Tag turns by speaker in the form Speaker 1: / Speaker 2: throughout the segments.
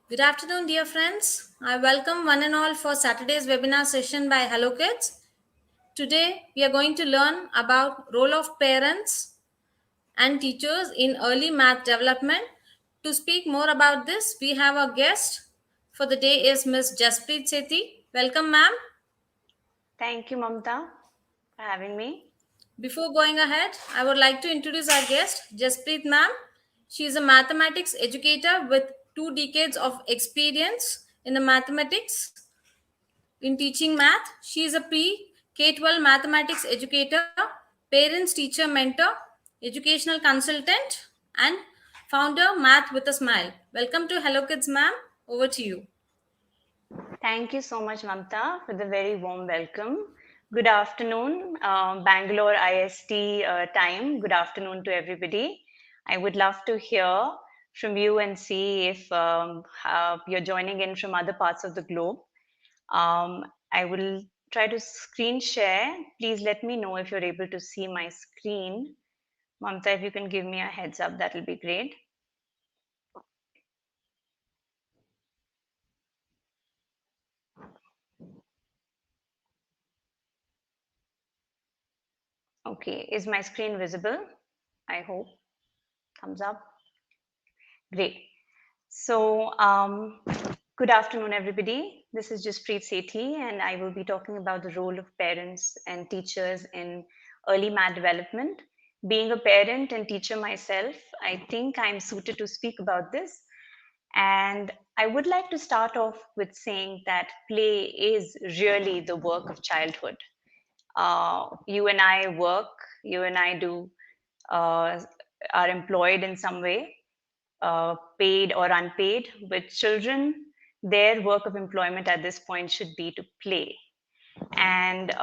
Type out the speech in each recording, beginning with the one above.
Speaker 1: Good afternoon, dear friends. I welcome one and all for Saturday's webinar session by Hello Kids. Today, we are going to learn about role of parents and teachers in early math development. To speak more about this, we have our guest for the day is Miss Jaspreet Sethi. Welcome, ma'am.
Speaker 2: Thank you, Mamta, for having me.
Speaker 1: Before going ahead, I would like to introduce our guest, Jaspreet ma'am. She is a mathematics educator with 2 decades of experience in the mathematics in teaching math. She is a pre K-12 mathematics educator, parents teacher mentor, educational consultant, and founder Math with a Smile. Welcome to Hello Kids, ma'am. Over to you.
Speaker 2: Thank you so much, Mamta, for the very warm welcome. Good afternoon, Bangalore IST time. Good afternoon to everybody. I would love to hear from you and see if you're joining in from other parts of the globe. I will try to screen share. Please let me know if you're able to see my screen. Mamta, if you can give me a heads up, that will be great. Okay, is my screen visible? I hope. Thumbs up. Great. So, good afternoon, everybody. This is Jaspreet Sethi, and I will be talking about the role of parents and teachers in early math development. Being a parent and teacher myself, I think I'm suited to speak about this. And I would like to start off with saying that play is really the work of childhood. You and I work, you and I do, are employed in some way, paid or unpaid. With children, their work of employment at this point should be to play. And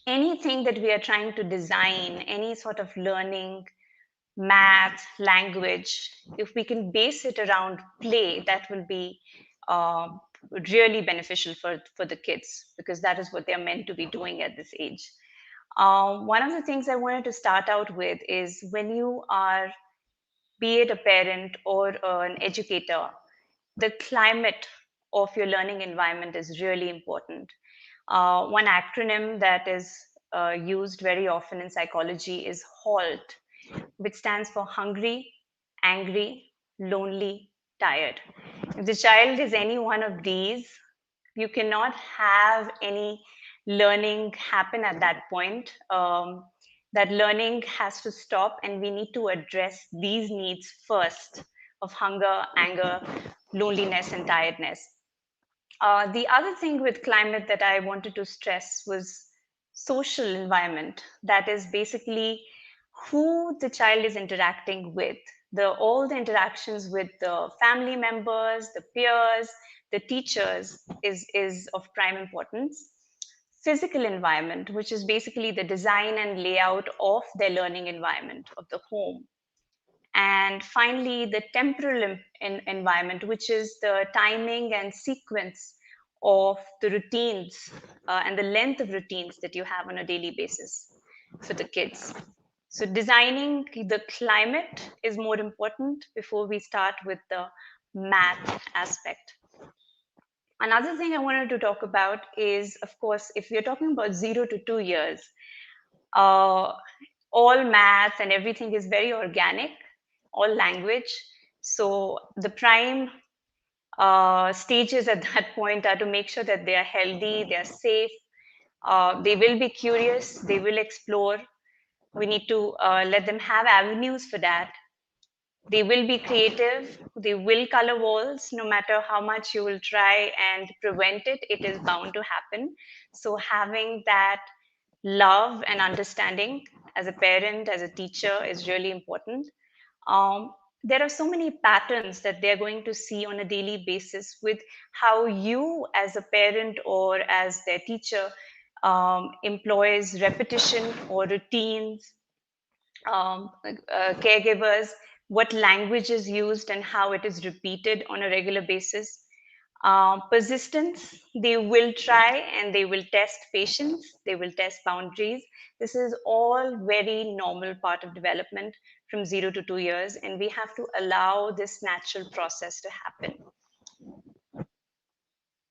Speaker 2: anything that we are trying to design, any sort of learning, math, language, if we can base it around play, that will be uh, really beneficial for the kids because that is what they're meant to be doing at this age. One of the things I wanted to start out with is when you are, be it a parent or an educator, the climate of your learning environment is really important. One acronym that is used very often in psychology is HALT, which stands for hungry, angry, lonely, tired. If the child is any one of these, you cannot have any learning happen at that point. That learning has to stop, and we need to address these needs first of hunger, anger, loneliness, and tiredness. The other thing with climate that I wanted to stress was social environment. That is basically who the child is interacting with. All the interactions with the family members, the peers, the teachers is of prime importance. Physical environment, which is basically the design and layout of their learning environment of the home. And finally, the temporal environment, which is the timing and sequence of the routines and the length of routines that you have on a daily basis for the kids. So, designing the climate is more important before we start with the math aspect. Another thing I wanted to talk about is, of course, if we're talking about 0 to 2 years, uh, all math and everything is very organic, all language. So the prime stages at that point are to make sure that they are healthy, they are safe, they will be curious, they will explore. We need to let them have avenues for that. They will be creative, they will color walls. No matter how much you will try and prevent it, it is bound to happen. So having that love and understanding as a parent, as a teacher, is really important. um, there are so many patterns that they're going to see on a daily basis with how you as a parent or as their teacher employs repetition or routines, caregivers, what language is used and how it is repeated on a regular basis. Persistence, they will try and they will test patience, they will test boundaries. This is all very normal part of development from 0 to 2 years, and we have to allow this natural process to happen.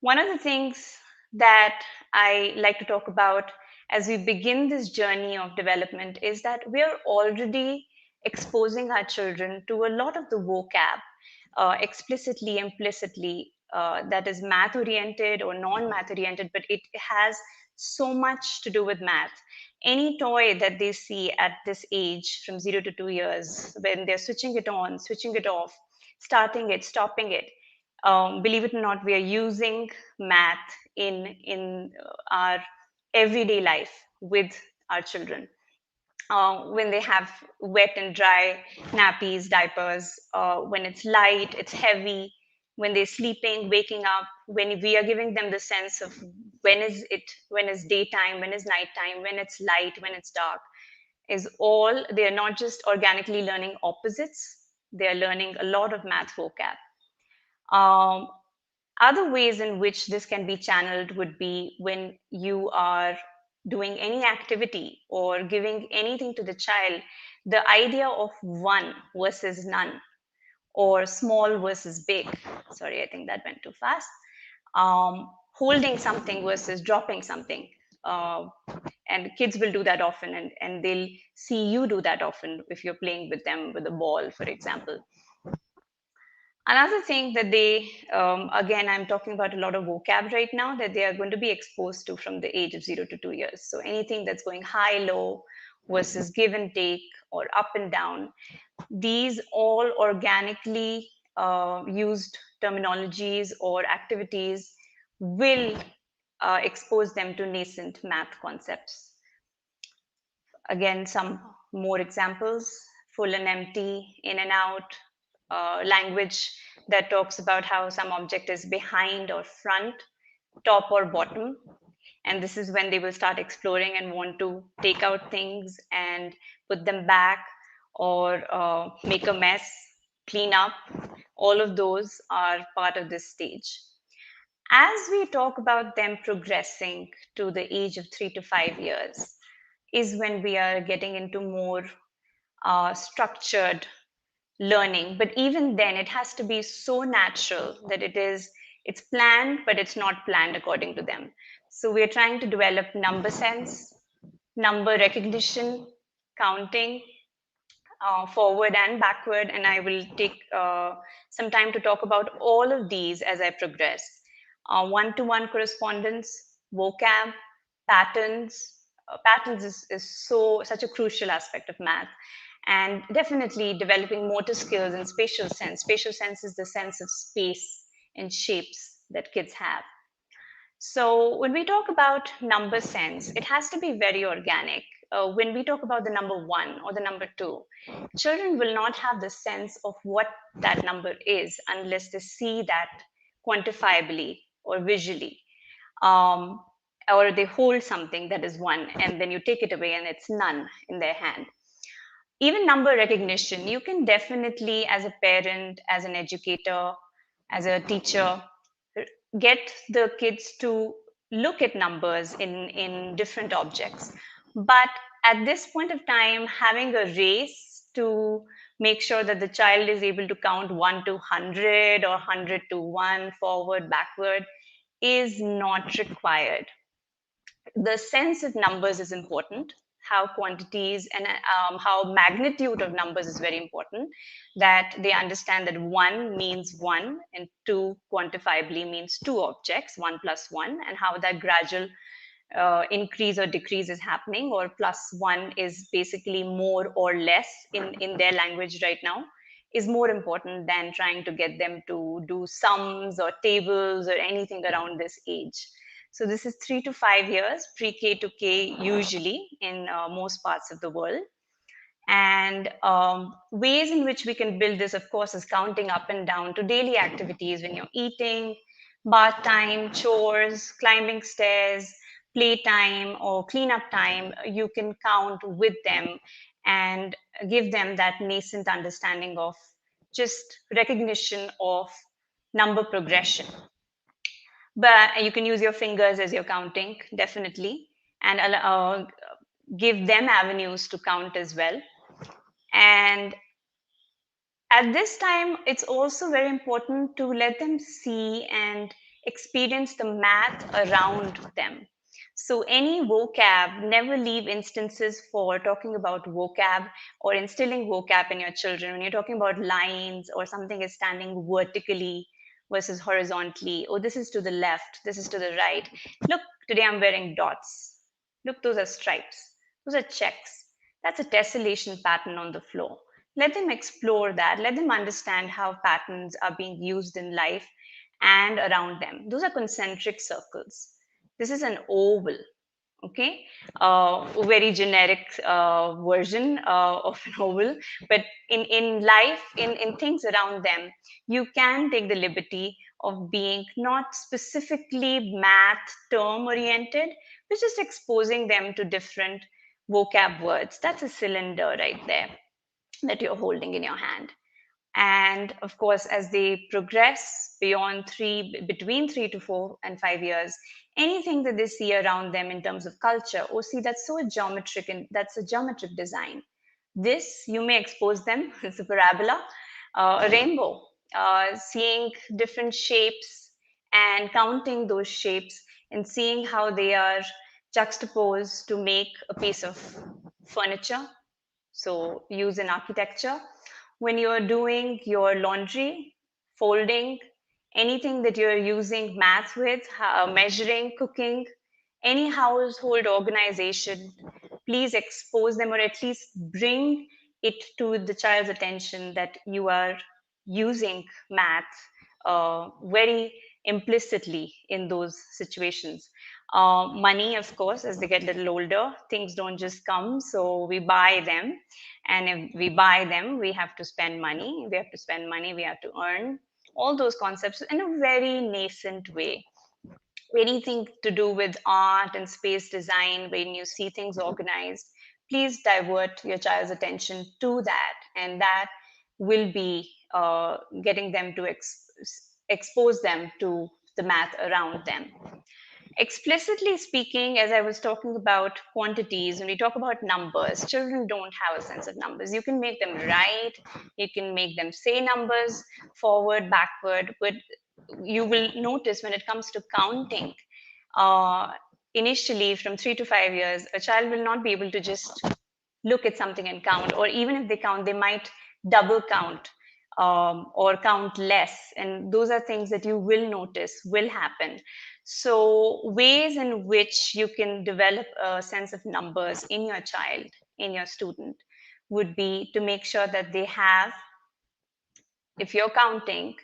Speaker 2: One of the things that I like to talk about as we begin this journey of development is that we are already exposing our children to a lot of the vocab, explicitly, implicitly, that is math oriented or non math oriented, but it has so much to do with math. Any toy that they see at this age, from 0 to 2 years, when they're switching it on, switching it off, starting it, stopping it, believe it or not, we are using math in our everyday life with our children. When they have wet and dry nappies, diapers, when it's light, it's heavy, when they're sleeping, waking up, when we are giving them the sense of when is daytime, when is nighttime, when it's light, when it's dark, is all, they are not just organically learning opposites, they are learning a lot of math vocab. Um, Other ways in which this can be channeled would be when you are doing any activity or giving anything to the child, the idea of one versus none or small versus big. Sorry, I think that went too fast. Holding something versus dropping something. Uh, and kids will do that often, and they'll see you do that often if you're playing with them with a ball, for example. Another thing that they, again, I'm talking about a lot of vocab right now that they are going to be exposed to from the age of 0 to 2 years. So anything that's going high, low versus give and take or up and down, these all organically used terminologies or activities will expose them to nascent math concepts. Again, some more examples: full and empty, in and out, language that talks about how some object is behind or front, top or bottom. And this is when they will start exploring and want to take out things and put them back, or make a mess, clean up. All of those are part of this stage. As we talk about them progressing to the age of 3 to 5 years, is when we are getting into more structured learning. But even then, it has to be so natural that it's planned, but it's not planned according to them. So we're trying to develop number sense, number recognition, counting, forward and backward, and I will take some time to talk about all of these as I progress. One-to-one correspondence, vocab, patterns. Patterns is such a crucial aspect of math, and definitely developing motor skills and spatial sense. Spatial sense is the sense of space and shapes that kids have. So when we talk about number sense, it has to be very organic. When we talk about the number one or the number two, children will not have the sense of what that number is unless they see that quantifiably or visually. Um, or they hold something that is one and then you take it away and it's none in their hand. Even number recognition, you can definitely, as a parent, as an educator, as a teacher, get the kids to look at numbers in different objects. But at this point of time, having a race to make sure that the child is able to count 1 to 100 or 100 to 1 forward, backward is not required. The sense of numbers is important, how quantities and how magnitude of numbers is very important, that they understand that one means one and two quantifiably means two objects, one plus one, and how that gradual increase or decrease is happening, or plus one is basically more or less in their language right now, is more important than trying to get them to do sums or tables or anything around this age. So this is 3 to 5 years, pre-K to K usually in most parts of the world. And ways in which we can build this, of course, is counting up and down to daily activities when you're eating, bath time, chores, climbing stairs, playtime, or cleanup time. You can count with them and give them that nascent understanding of just recognition of number progression. But you can use your fingers as you're counting, definitely, and give them avenues to count as well. And at this time, it's also very important to let them see and experience the math around them. So any vocab, never leave instances for talking about vocab or instilling vocab in your children. When you're talking about lines or something is standing vertically versus horizontally, oh, this is to the left, this is to the right. Look, today I'm wearing dots. Look, those are stripes. Those are checks. That's a tessellation pattern on the floor. Let them explore that. Let them understand how patterns are being used in life and around them. Those are concentric circles. This is an oval, okay? A very generic version of an oval. But in life, in things around them, you can take the liberty of being not specifically math term oriented, but just exposing them to different vocab words. That's a cylinder right there that you're holding in your hand. And of course, as they progress beyond between 3 to 4 and 5 years, anything that they see around them in terms of culture, oh, see, that's so geometric and that's a geometric design. This, you may expose them, it's a parabola, a rainbow, seeing different shapes and counting those shapes and seeing how they are juxtaposed to make a piece of furniture. So use in architecture. When you're doing your laundry, folding, anything that you're using math with, measuring, cooking, any household organization, please expose them or at least bring it to the child's attention that you are using math very implicitly in those situations. Money, of course, as they get a little older, things don't just come, so we buy them. And if we buy them, we have to spend money. We have to spend money, we have to earn. All those concepts in a very nascent way. Anything to do with art and space design, when you see things organized, please divert your child's attention to that. And that will be getting them to expose them to the math around them. Explicitly speaking, as I was talking about quantities, when we talk about numbers, children don't have a sense of numbers. You can make them write, you can make them say numbers forward, backward, but you will notice when it comes to counting, uh, initially from 3 to 5 years, a child will not be able to just look at something and count, or even if they count, they might double count or count less. And those are things that you will notice will happen. So, ways in which you can develop a sense of numbers in your child, in your student, would be to make sure that they have, if you're counting,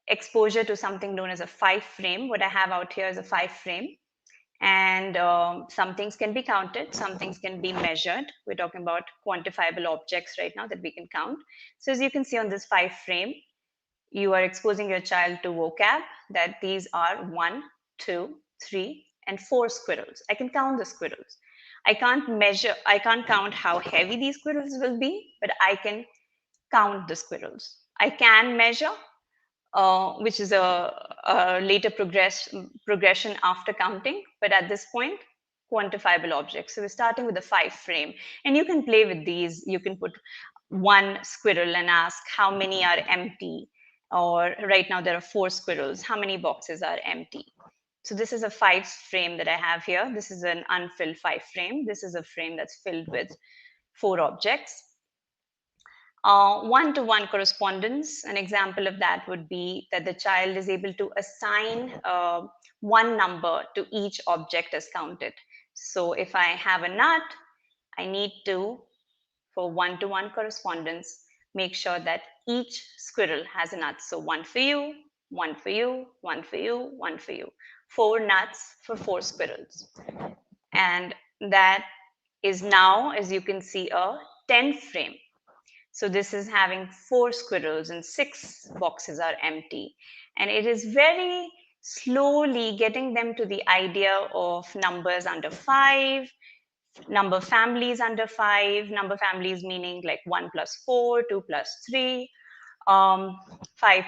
Speaker 2: exposure to something known as a 5 frame. What I have out here is a 5 frame. And some things can be counted, some things can be measured. We're talking about quantifiable objects right now that we can count. So as you can see on this 5 frame, you are exposing your child to vocab, that these are 1, 2, 3, and 4 squirrels. I can count the squirrels. I can't count how heavy these squirrels will be, but I can count the squirrels. I can measure, which is a later progression after counting. But at this point, quantifiable objects. So we're starting with a 5 frame. And you can play with these. You can put one squirrel and ask how many are empty. Or right now there are 4 squirrels. How many boxes are empty? So this is a 5 frame that I have here. This is an unfilled 5 frame. This is a frame that's filled with 4 objects. One-to-one correspondence, an example of that would be that the child is able to assign one number to each object as counted. So if I have a nut, I need to, for one-to-one correspondence, make sure that each squirrel has a nut. So one for you, one for you, one for you, one for you. 4 nuts for 4 squirrels. And that is now, as you can see, a 10 frame. So this is having 4 squirrels and 6 boxes are empty. And it is very slowly getting them to the idea of numbers under 5, number families under 5, number families meaning like 1 plus 4, 2 plus 3, 5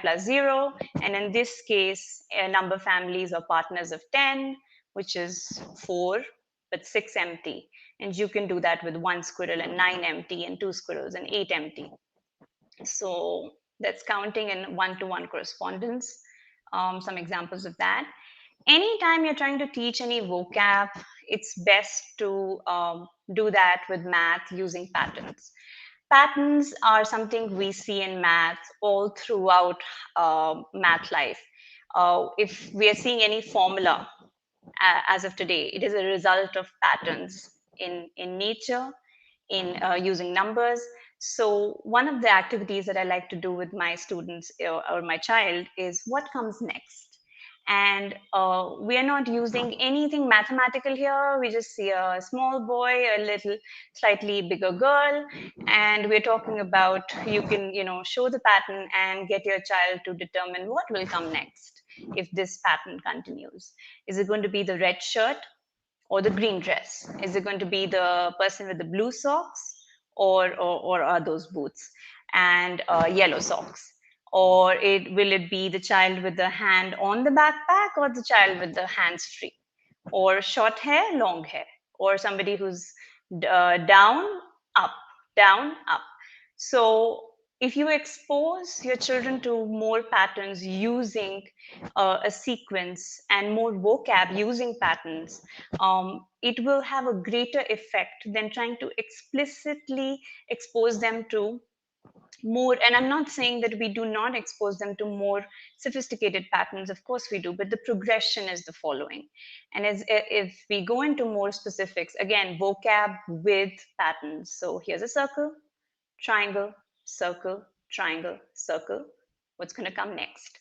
Speaker 2: plus 0. And in this case, number families or partners of 10, which is 4, but 6 empty. And you can do that with 1 squirrel and 9 empty, and 2 squirrels and 8 empty. So that's counting in one-to-one correspondence. some examples of that. Anytime you're trying to teach any vocab, it's best to do that with math using patterns. Patterns are something we see in math all throughout math life. If we are seeing any formula as of today, it is a result of patterns in nature, in using numbers. So one of the activities that I like to do with my students or my child is what comes next. And we are not using anything mathematical here. We just see a small boy, a little slightly bigger girl, and we're talking about you can, show the pattern and get your child to determine what will come next if this pattern continues. Is it going to be the red shirt or the green dress? Is it going to be the person with the blue socks, or are those boots and yellow socks? Or will it be the child with the hand on the backpack or the child with the hands free? Or short hair, long hair? Or somebody who's down, up, down, up? So if you expose your children to more patterns using a sequence and more vocab using patterns, it will have a greater effect than trying to explicitly expose them to more. And I'm not saying that we do not expose them to more sophisticated patterns. Of course we do, but the progression is the following. And if we go into more specifics, again, vocab with patterns. So here's a circle, triangle, circle, triangle, circle. What's going to come next?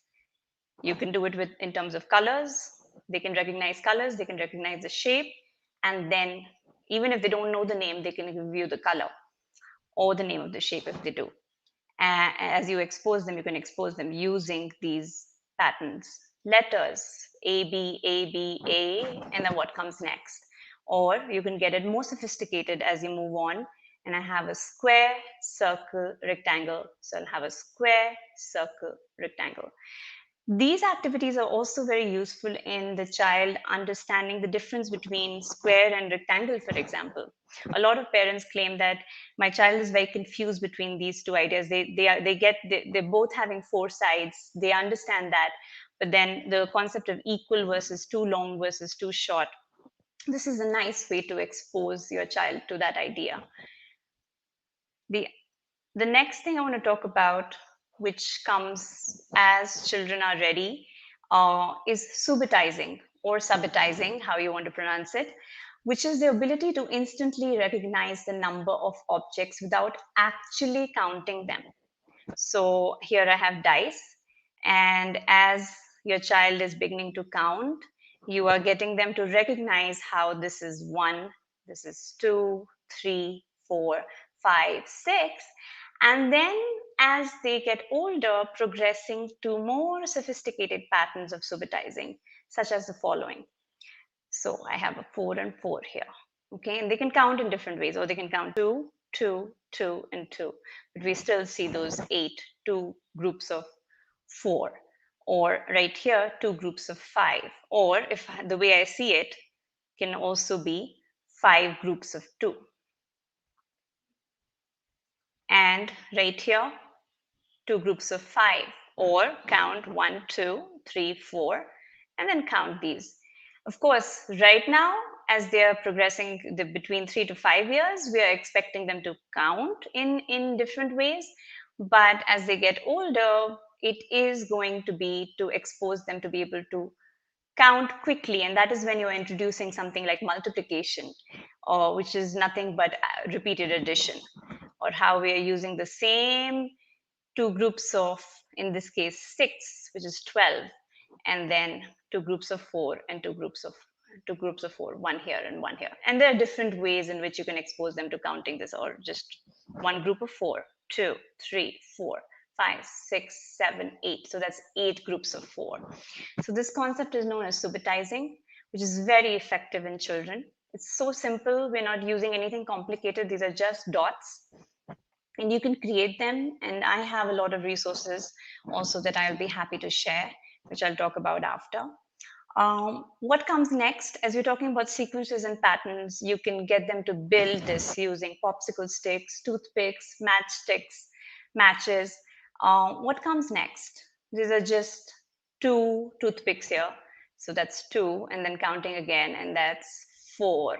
Speaker 2: You can do it with in terms of colors. They can recognize colors, they can recognize the shape, and then even if they don't know the name, they can give you the color or the name of the shape if they do. As you expose them, you can expose them using these patterns. Letters, A, B, A, B, A, and then what comes next. Or you can get it more sophisticated as you move on. And I have a square, circle, rectangle. So I'll have a square, circle, rectangle. These activities are also very useful in the child understanding the difference between square and rectangle, for example. A lot of parents claim that my child is very confused between these two ideas. They're both having four sides. They understand that, but then the concept of equal versus too long versus too short. This is a nice way to expose your child to that idea. The next thing I want to talk about, which comes as children are ready, is subitizing or subitizing, how you want to pronounce it, which is the ability to instantly recognize the number of objects without actually counting them. So here I have dice, and as your child is beginning to count, you are getting them to recognize how this is 1, this is 2, 3, 4, 5, 6. And then as they get older, progressing to more sophisticated patterns of subitizing, such as the following. So I have a 4 and 4 here. Okay, and they can count in different ways, or they can count 2, 2, 2, and 2. But we still see those 8, 2 groups of 4. Or right here, 2 groups of 5. Or if the way I see it, can also be 5 groups of 2. And right here, 2 groups of 5, or count 1, 2, 3, 4, and then count these. Of course, right now, as they are progressing between 3 to 5 years, we are expecting them to count in different ways. But as they get older, it is going to be to expose them to be able to count quickly. And that is when you're introducing something like multiplication, or which is nothing but repeated addition, or how we are using the same 2 groups of, in this case, 6, which is 12, and then 2 groups of 4 and 2 groups of 4, one here and one here. And there are different ways in which you can expose them to counting this, or just one group of 4, 2, 3, 4, 5, 6, 7, 8. So that's 8 groups of 4. So this concept is known as subitizing, which is very effective in children. It's so simple. We're not using anything complicated. These are just dots, and you can create them. And I have a lot of resources also that I'll be happy to share, which I'll talk about after. What comes next? As we're talking about sequences and patterns, you can get them to build this using popsicle sticks, toothpicks, matchsticks, matches. What comes next? These are just 2 toothpicks here. So that's 2, and then counting again, and that's 4,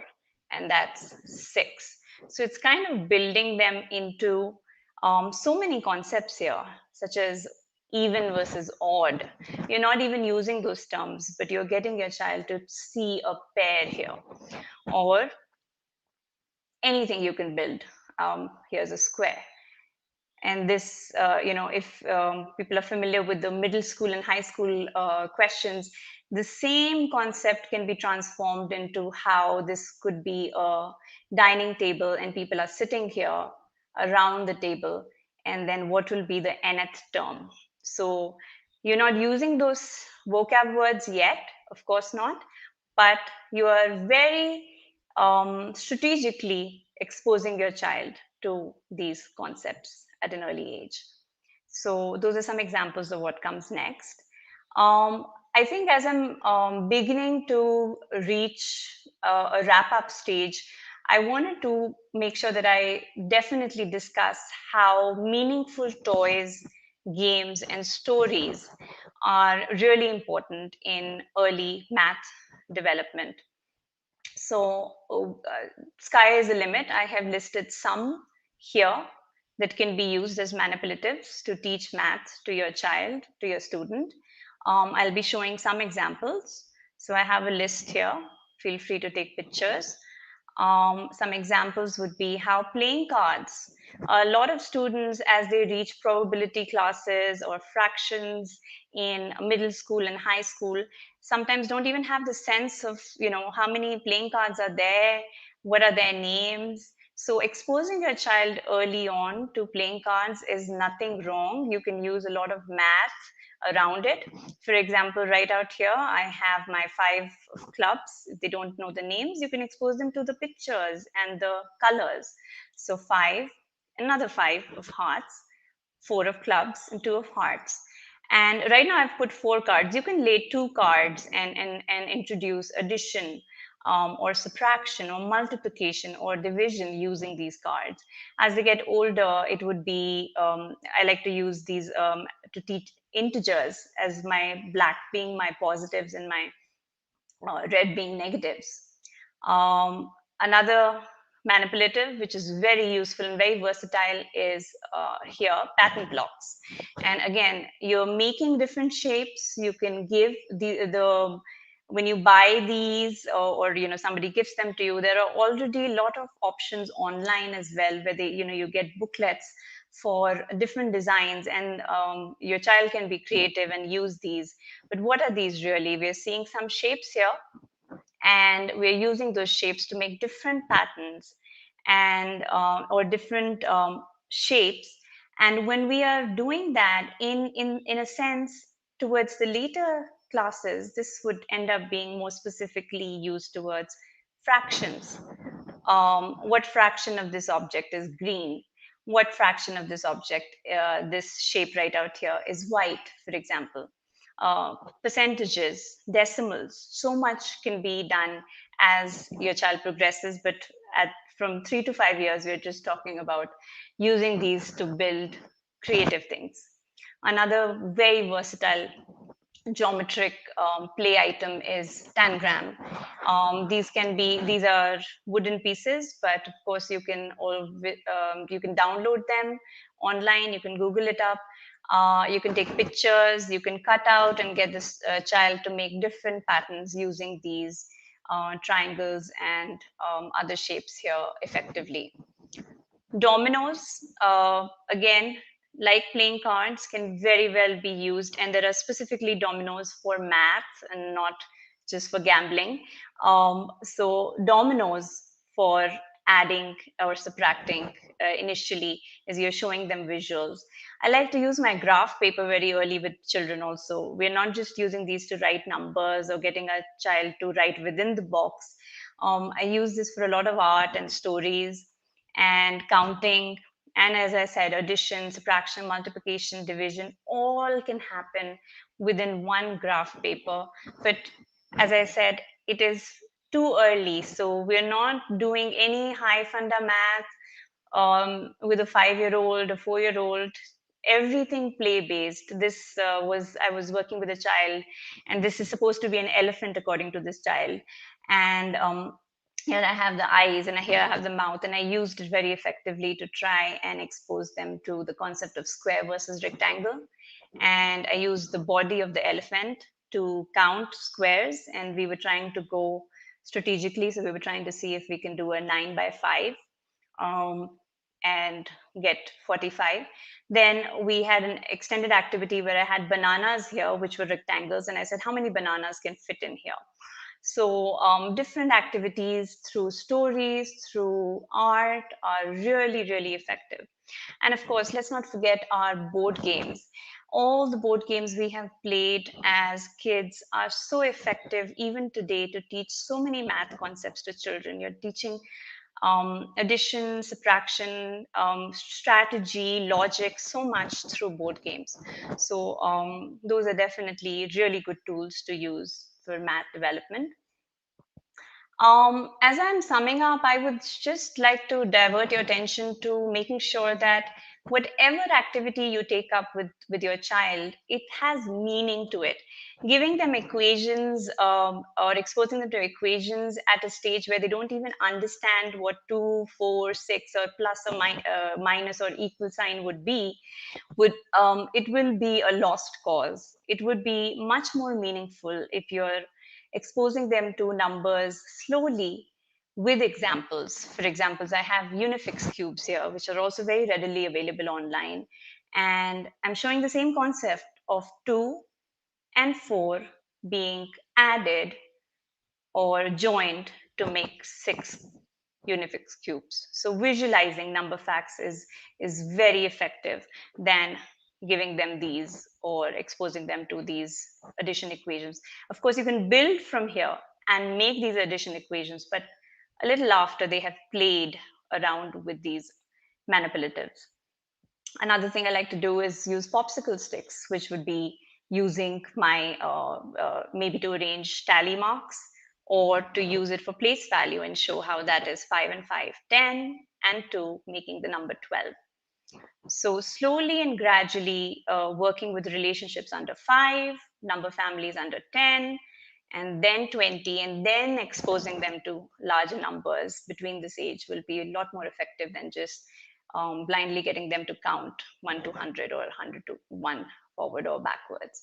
Speaker 2: and that's 6. So it's kind of building them into so many concepts here, such as even versus odd. You're not even using those terms, but you're getting your child to see a pair here, or anything you can build. Here's a square. And this, if people are familiar with the middle school and high school questions, the same concept can be transformed into how this could be a dining table and people are sitting here around the table, and then what will be the nth term. So you're not using those vocab words yet, of course not, but you are very strategically exposing your child to these concepts at an early age. So those are some examples of what comes next. I think as I'm beginning to reach a wrap up stage, I wanted to make sure that I definitely discuss how meaningful toys, games, and stories are really important in early math development. So, sky is the limit. I have listed some here that can be used as manipulatives to teach math to your child, to your student. I'll be showing some examples. So, I have a list here. Feel free to take pictures. Some examples would be how playing cards. A lot of students, as they reach probability classes or fractions in middle school and high school, sometimes don't even have the sense of, how many playing cards are there, what are their names. So exposing your child early on to playing cards is nothing wrong. You can use a lot of math around it. For example, right out here, I have my 5 clubs. If they don't know the names, you can expose them to the pictures and the colors. So 5, another 5 of hearts, 4 of clubs, and 2 of hearts. And right now I've put 4 cards. You can lay 2 cards and introduce addition, or subtraction or multiplication or division using these cards. As they get older, it would be, I like to use these to teach integers, as my black being my positives and my red being negatives. Another manipulative, which is very useful and very versatile, is here, pattern blocks. And again, you're making different shapes. You can give the when you buy these, or somebody gives them to you, there are already a lot of options online as well, where they you get booklets for different designs, and your child can be creative and use these. But what are these really? We're seeing some shapes here, and we're using those shapes to make different patterns and or different shapes. And when we are doing that, in a sense, towards the later classes, this would end up being more specifically used towards fractions. What fraction of this object is green? What fraction of this object, this shape right out here, is white, for example? Percentages, decimals, so much can be done as your child progresses. But from 3 to 5 years, we're just talking about using these to build creative things. Another very versatile geometric play item is tangram. These are wooden pieces, but of course you can download them online. You can Google it up. You can take pictures. You can cut out and get this child to make different patterns using these triangles and other shapes here effectively. Dominoes, again, like playing cards, can very well be used, and there are specifically dominoes for math and not just for gambling. So dominoes for adding or subtracting initially, as you're showing them visuals. I like to use my graph paper very early with children also. We're not just using these to write numbers or getting a child to write within the box. I use this for a lot of art and stories and counting. And as I said, addition, subtraction, multiplication, division, all can happen within one graph paper. But as I said, it is too early. So we're not doing any high funda math with a 5-year-old, a 4-year-old. everything play based. This I was working with a child, and this is supposed to be an elephant according to this child. And here I have the eyes, and here I have the mouth, and I used it very effectively to try and expose them to the concept of square versus rectangle. And I used the body of the elephant to count squares, and we were trying to go strategically. So we were trying to see if we can do a 9 by 5 um, and get 45. Then we had an extended activity where I had bananas here, which were rectangles, and I said, how many bananas can fit in here? So different activities through stories, through art are really, really effective. And of course, let's not forget our board games. All the board games we have played as kids are so effective even today to teach so many math concepts to children. You're teaching addition, subtraction, strategy, logic, so much through board games. So those are definitely really good tools to use for math development. As I'm summing up, I would just like to divert your attention to making sure that whatever activity you take up with your child, it has meaning to it. Giving them equations or exposing them to equations at a stage where they don't even understand what 2, 4, 6, or plus or minus or equal sign would be, would it will be a lost cause. It would be much more meaningful if you're exposing them to numbers slowly with examples. For examples, I have unifix cubes here, which are also very readily available online. And I'm showing the same concept of 2 and 4 being added or joined to make 6 unifix cubes. So visualizing number facts is very effective than giving them these or exposing them to these addition equations. Of course, you can build from here and make these addition equations, but a little after they have played around with these manipulatives. Another thing I like to do is use popsicle sticks, which would be using my maybe to arrange tally marks or to use it for place value and show how that is 5 and 5, 10, and 2, making the number 12. So slowly and gradually working with relationships under 5, number families under 10, and then 20, and then exposing them to larger numbers between this age will be a lot more effective than just blindly getting them to count 1 to 100 or 100 to 1 forward or backwards.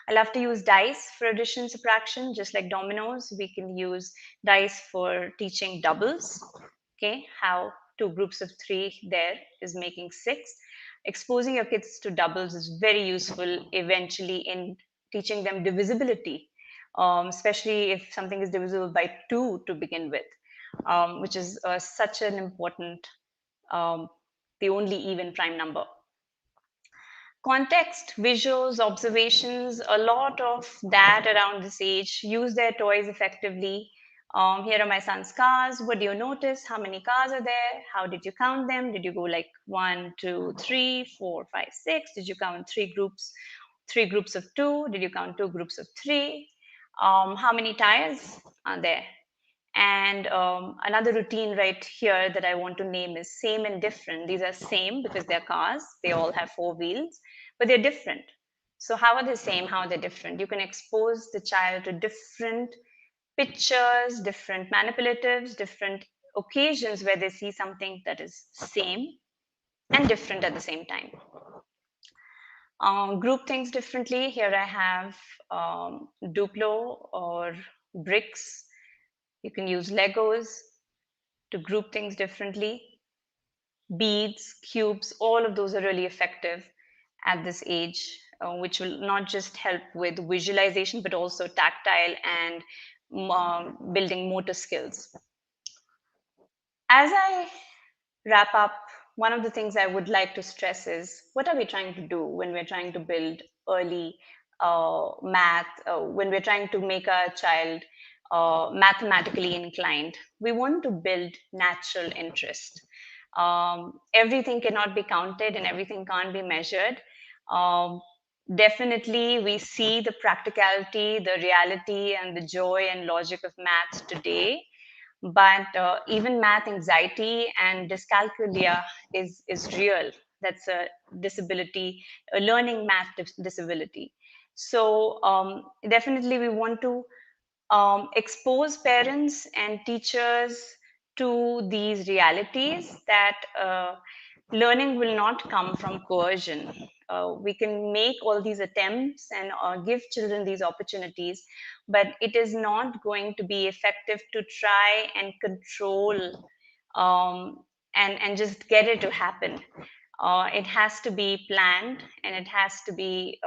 Speaker 2: I love to use dice for addition, subtraction, just like dominoes. We can use dice for teaching doubles. Okay, how 2 groups of 3 there is making 6. Exposing your kids to doubles is very useful eventually in teaching them divisibility, especially if something is divisible by 2 to begin with, which is such an important, the only even prime number. Context, visuals, observations, a lot of that around this age. Use their toys effectively. Here are my son's cars. What do you notice? How many cars are there? How did you count them? Did you go like 1, 2, 3, 4, 5, 6? Did you count 3 groups of 2? Did you count 2 groups of 3? How many tires are there? And another routine right here that I want to name is same and different. These are same because they're cars. They all have 4 wheels, but they're different. So how are they same? How are they different? You can expose the child to different pictures, different manipulatives, different occasions where they see something that is same and different at the same time. Group things differently. Here I have Duplo or bricks. You can use Legos to group things differently. Beads, cubes, all of those are really effective at this age, which will not just help with visualization, but also tactile and building motor skills. As I wrap up, one of the things I would like to stress is what are we trying to do when we're trying to build early math, when we're trying to make a child mathematically inclined? We want to build natural interest. Everything cannot be counted and everything can't be measured. Definitely, we see the practicality, the reality, and the joy and logic of math today. But even math anxiety and dyscalculia is real. that's a disability, a learning math disability. So definitely we want to expose parents and teachers to these realities that learning will not come from coercion. We can make all these attempts and give children these opportunities, but it is not going to be effective to try and control and just get it to happen. It has to be planned, and it has to be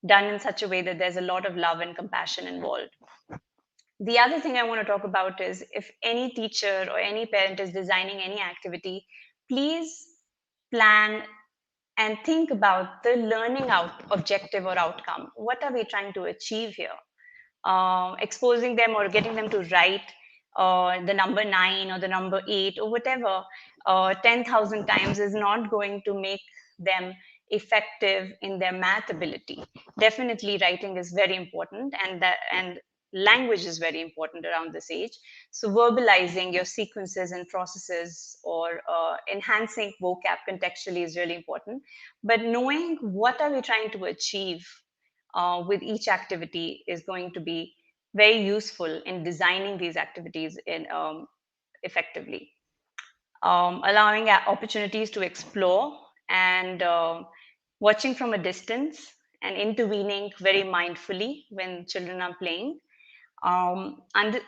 Speaker 2: done in such a way that there's a lot of love and compassion involved. The other thing I want to talk about is, if any teacher or any parent is designing any activity, please plan and think about the learning objective or outcome. What are we trying to achieve here? Exposing them or getting them to write the number 9 or the number 8 or whatever 10,000 times is not going to make them effective in their math ability. Definitely writing is very important, and language is very important around this age. So verbalizing your sequences and processes, or enhancing vocab contextually, is really important. But knowing what are we trying to achieve with each activity is going to be very useful in designing these activities effectively. Allowing opportunities to explore, and watching from a distance, and intervening very mindfully when children are playing.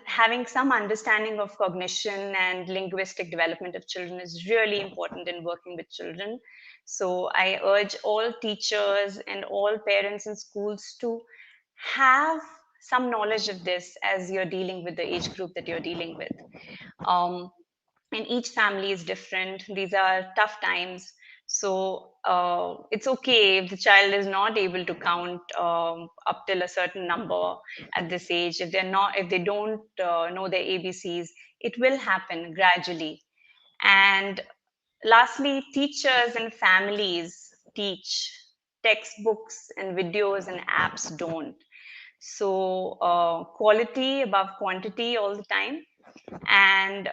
Speaker 2: Having some understanding of cognition and linguistic development of children is really important in working with children. So I urge all teachers and all parents in schools to have some knowledge of this as you're dealing with the age group that you're dealing with. Um, and each family is different. These are tough times. So it's okay if the child is not able to count up till a certain number at this age. If they don't know their ABCs, it will happen gradually. And lastly, teachers and families teach. Textbooks and videos and apps don't. So quality above quantity all the time. And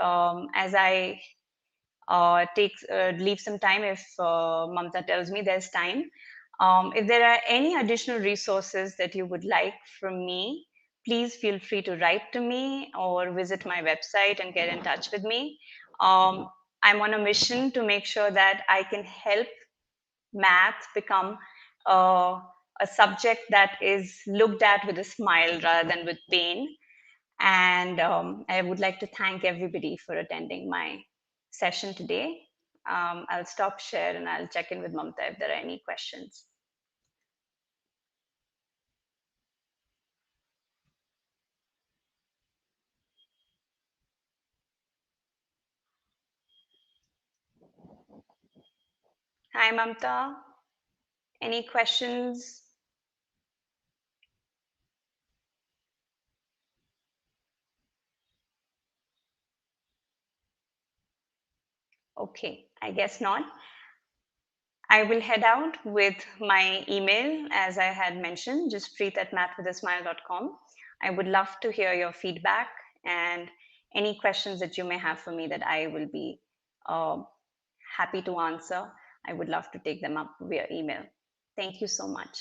Speaker 2: as I leave some time, if Mamta tells me there's time. If there are any additional resources that you would like from me, please feel free to write to me or visit my website and get in touch with me. I'm on a mission to make sure that I can help math become a subject that is looked at with a smile rather than with pain. And I would like to thank everybody for attending my session today. I'll stop share and I'll check in with Mamta if there are any questions. Hi, Mamta. Any questions? Okay, I guess not. I will head out with my email, as I had mentioned, jaspreet@mathwithasmile.com. I would love to hear your feedback and any questions that you may have for me that I will be uh, happy to answer. I would love to take them up via email. Thank you so much.